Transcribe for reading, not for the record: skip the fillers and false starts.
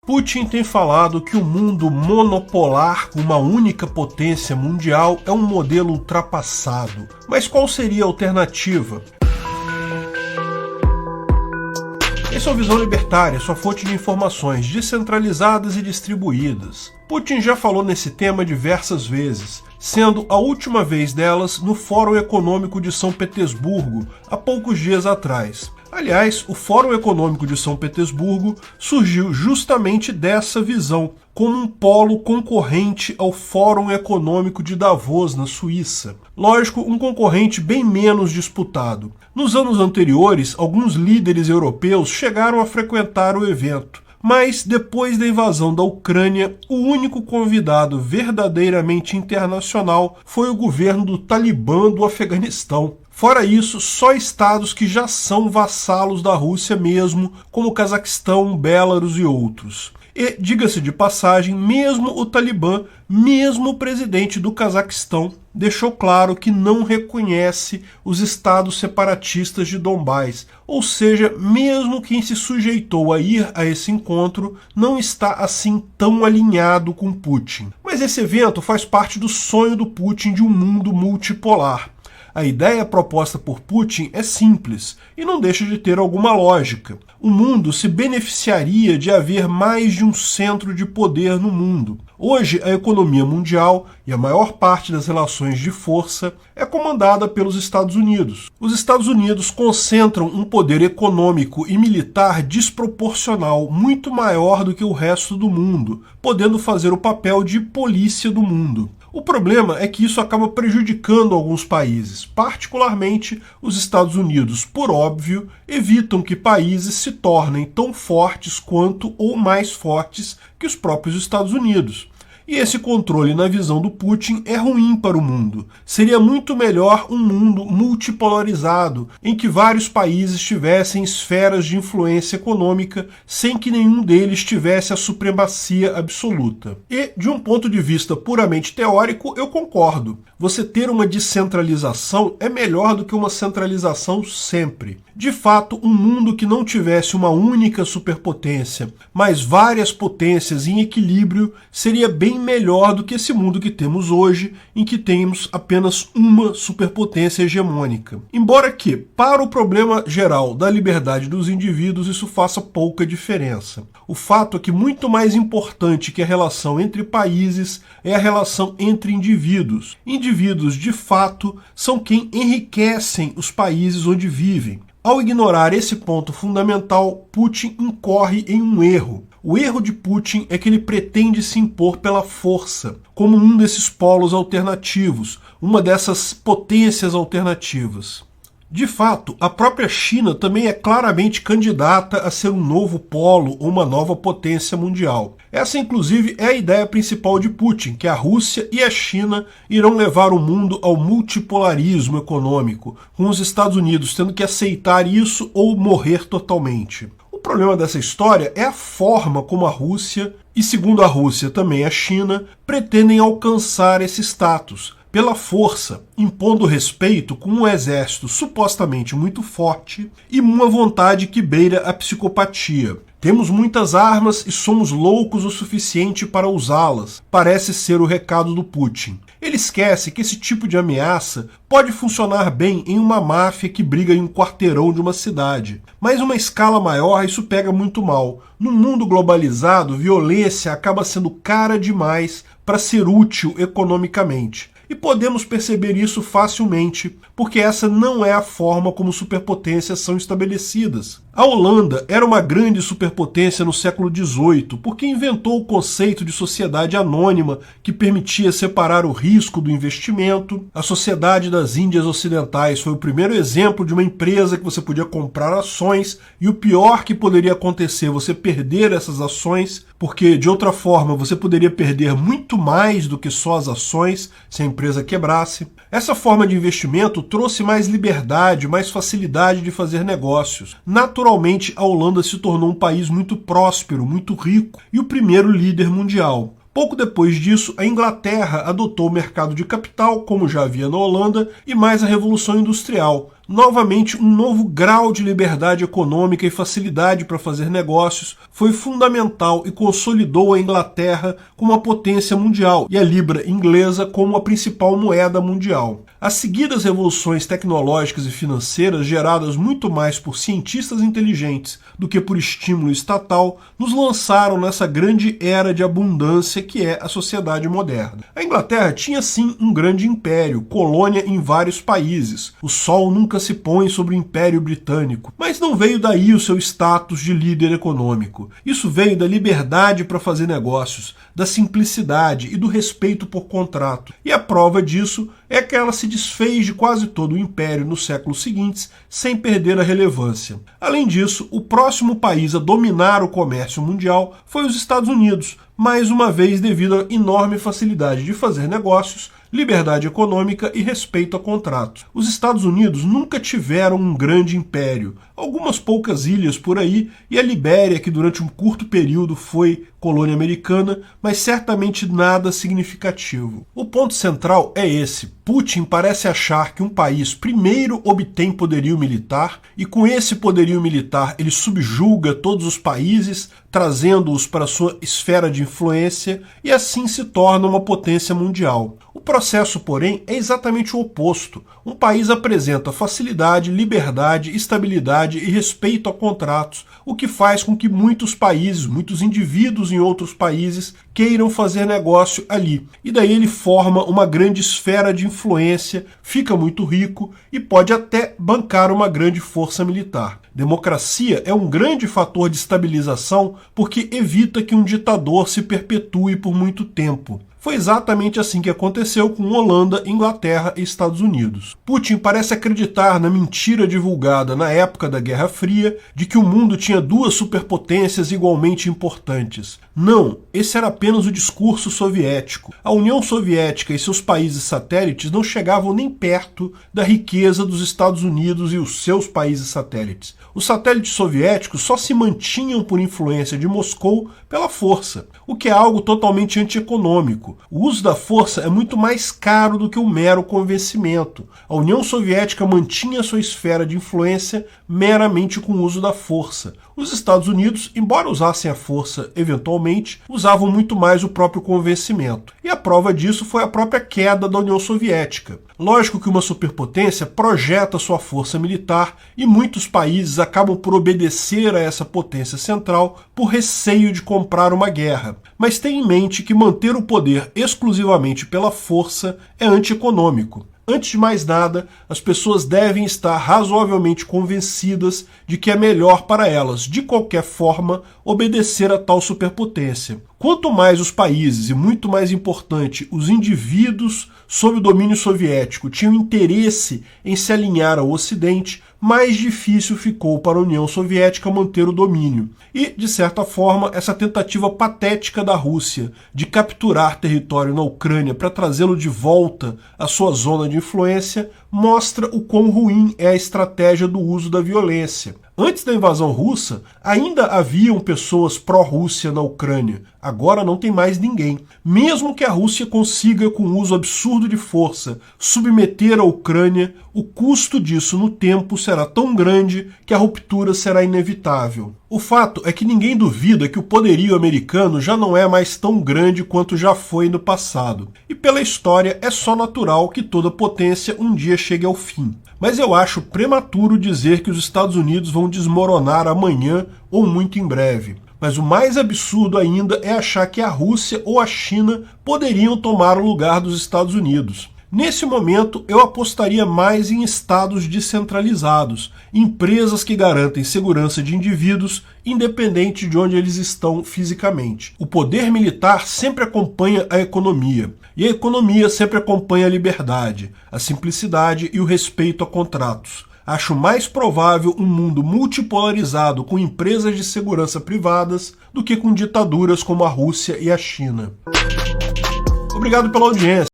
Putin tem falado que o mundo monopolar com uma única potência mundial é um modelo ultrapassado. Mas qual seria a alternativa? Esse é o Visão Libertária, sua fonte de informações descentralizadas e distribuídas. Putin já falou nesse tema diversas vezes, sendo a última vez delas no Fórum Econômico de São Petersburgo, há poucos dias atrás. Aliás, o Fórum Econômico de São Petersburgo surgiu justamente dessa visão, como um polo concorrente ao Fórum Econômico de Davos, na Suíça. Lógico, um concorrente bem menos disputado. Nos anos anteriores, alguns líderes europeus chegaram a frequentar o evento, mas depois da invasão da Ucrânia, o único convidado verdadeiramente internacional foi o governo do Talibã do Afeganistão. Fora isso, só estados que já são vassalos da Rússia mesmo, como o Cazaquistão, Belarus e outros. E, diga-se de passagem, mesmo o Talibã, mesmo o presidente do Cazaquistão, deixou claro que não reconhece os estados separatistas de Donbás, ou seja, mesmo quem se sujeitou a ir a esse encontro não está assim tão alinhado com Putin. Mas esse evento faz parte do sonho do Putin de um mundo multipolar. A ideia proposta por Putin é simples e não deixa de ter alguma lógica. O mundo se beneficiaria de haver mais de um centro de poder no mundo. Hoje, a economia mundial e a maior parte das relações de força é comandada pelos Estados Unidos. Os Estados Unidos concentram um poder econômico e militar desproporcional, muito maior do que o resto do mundo, podendo fazer o papel de polícia do mundo. O problema é que isso acaba prejudicando alguns países, particularmente os Estados Unidos, por óbvio, evitam que países se tornem tão fortes quanto ou mais fortes que os próprios Estados Unidos. E esse controle, na visão do Putin, é ruim para o mundo. Seria muito melhor um mundo multipolarizado, em que vários países tivessem esferas de influência econômica, sem que nenhum deles tivesse a supremacia absoluta. E, de um ponto de vista puramente teórico, eu concordo. Você ter uma descentralização é melhor do que uma centralização sempre. De fato, um mundo que não tivesse uma única superpotência, mas várias potências em equilíbrio, seria bem melhor do que esse mundo que temos hoje, em que temos apenas uma superpotência hegemônica. Embora que, para o problema geral da liberdade dos indivíduos, isso faça pouca diferença. O fato é que muito mais importante que a relação entre países é a relação entre indivíduos. Indivíduos, de fato, são quem enriquecem os países onde vivem. Ao ignorar esse ponto fundamental, Putin incorre em um erro. O erro de Putin é que ele pretende se impor pela força, como um desses polos alternativos, uma dessas potências alternativas. De fato, a própria China também é claramente candidata a ser um novo polo ou uma nova potência mundial. Essa, inclusive, é a ideia principal de Putin, que a Rússia e a China irão levar o mundo ao multipolarismo econômico, com os Estados Unidos tendo que aceitar isso ou morrer totalmente. O problema dessa história é a forma como a Rússia, e segundo a Rússia também a China, pretendem alcançar esse status, pela força, impondo respeito com um exército supostamente muito forte e uma vontade que beira a psicopatia. Temos muitas armas e somos loucos o suficiente para usá-las, parece ser o recado do Putin. Ele esquece que esse tipo de ameaça pode funcionar bem em uma máfia que briga em um quarteirão de uma cidade, mas em uma escala maior isso pega muito mal. Num mundo globalizado, violência acaba sendo cara demais para ser útil economicamente. E podemos perceber isso facilmente, porque essa não é a forma como superpotências são estabelecidas. A Holanda era uma grande superpotência no século XVIII, porque inventou o conceito de sociedade anônima que permitia separar o risco do investimento. A Sociedade das Índias Ocidentais foi o primeiro exemplo de uma empresa que você podia comprar ações, e o pior que poderia acontecer, você perder essas ações, porque de outra forma você poderia perder muito mais do que só as ações se a empresa quebrasse. Essa forma de investimento trouxe mais liberdade, mais facilidade de fazer negócios. Naturalmente, a Holanda se tornou um país muito próspero, muito rico e o primeiro líder mundial. Pouco depois disso, a Inglaterra adotou o mercado de capital, como já havia na Holanda, e mais a Revolução Industrial. Novamente, um novo grau de liberdade econômica e facilidade para fazer negócios foi fundamental e consolidou a Inglaterra como uma potência mundial e a libra inglesa como a principal moeda mundial. As seguidas revoluções tecnológicas e financeiras, geradas muito mais por cientistas inteligentes do que por estímulo estatal, nos lançaram nessa grande era de abundância que é a sociedade moderna. A Inglaterra tinha sim um grande império, colônia em vários países. O sol nunca se põe sobre o Império Britânico, mas não veio daí o seu status de líder econômico. Isso veio da liberdade para fazer negócios, da simplicidade e do respeito por contrato. E a prova disso é que ela se desfez de quase todo o império nos séculos seguintes sem perder a relevância. Além disso, o próximo país a dominar o comércio mundial foi os Estados Unidos, mais uma vez devido à enorme facilidade de fazer negócios, liberdade econômica e respeito a contratos. Os Estados Unidos nunca tiveram um grande império, algumas poucas ilhas por aí, e a Libéria, que durante um curto período foi colônia americana, mas certamente nada significativo. O ponto central é esse: Putin parece achar que um país primeiro obtém poderio militar e com esse poderio militar ele subjuga todos os países, trazendo-os para sua esfera de influência e assim se torna uma potência mundial. O processo, porém, é exatamente o oposto. Um país apresenta facilidade, liberdade, estabilidade e respeito a contratos, o que faz com que muitos países, muitos indivíduos em outros países queiram fazer negócio ali. E daí ele forma uma grande esfera de influência, fica muito rico e pode até bancar uma grande força militar. Democracia é um grande fator de estabilização porque evita que um ditador se perpetue por muito tempo. Foi exatamente assim que aconteceu com Holanda, Inglaterra e Estados Unidos. Putin parece acreditar na mentira divulgada na época da Guerra Fria de que o mundo tinha duas superpotências igualmente importantes. Não, esse era apenas o discurso soviético. A União Soviética e seus países satélites não chegavam nem perto da riqueza dos Estados Unidos e os seus países satélites. Os satélites soviéticos só se mantinham por influência de Moscou pela força, o que é algo totalmente antieconômico. O uso da força é muito mais caro do que o mero convencimento. A União Soviética mantinha sua esfera de influência meramente com o uso da força. Os Estados Unidos, embora usassem a força eventualmente, usavam muito mais o próprio convencimento. E a prova disso foi a própria queda da União Soviética. Lógico que uma superpotência projeta sua força militar e muitos países acabam por obedecer a essa potência central por receio de comprar uma guerra. Mas tenha em mente que manter o poder exclusivamente pela força é antieconômico. Antes de mais nada, as pessoas devem estar razoavelmente convencidas de que é melhor para elas, de qualquer forma, obedecer a tal superpotência. Quanto mais os países, e muito mais importante, os indivíduos sob o domínio soviético tinham interesse em se alinhar ao Ocidente, mais difícil ficou para a União Soviética manter o domínio. E, de certa forma, essa tentativa patética da Rússia de capturar território na Ucrânia para trazê-lo de volta à sua zona de influência mostra o quão ruim é a estratégia do uso da violência. Antes da invasão russa, ainda haviam pessoas pró-Rússia na Ucrânia. Agora não tem mais ninguém. Mesmo que a Rússia consiga, com o uso absurdo de força, submeter a Ucrânia, o custo disso no tempo será tão grande que a ruptura será inevitável. O fato é que ninguém duvida que o poderio americano já não é mais tão grande quanto já foi no passado. E pela história é só natural que toda potência um dia chegue ao fim. Mas eu acho prematuro dizer que os Estados Unidos vão desmoronar amanhã ou muito em breve. Mas o mais absurdo ainda é achar que a Rússia ou a China poderiam tomar o lugar dos Estados Unidos. Nesse momento, eu apostaria mais em estados descentralizados, empresas que garantem segurança de indivíduos, independente de onde eles estão fisicamente. O poder militar sempre acompanha a economia, e a economia sempre acompanha a liberdade, a simplicidade e o respeito a contratos. Acho mais provável um mundo multipolarizado com empresas de segurança privadas do que com ditaduras como a Rússia e a China. Obrigado pela audiência.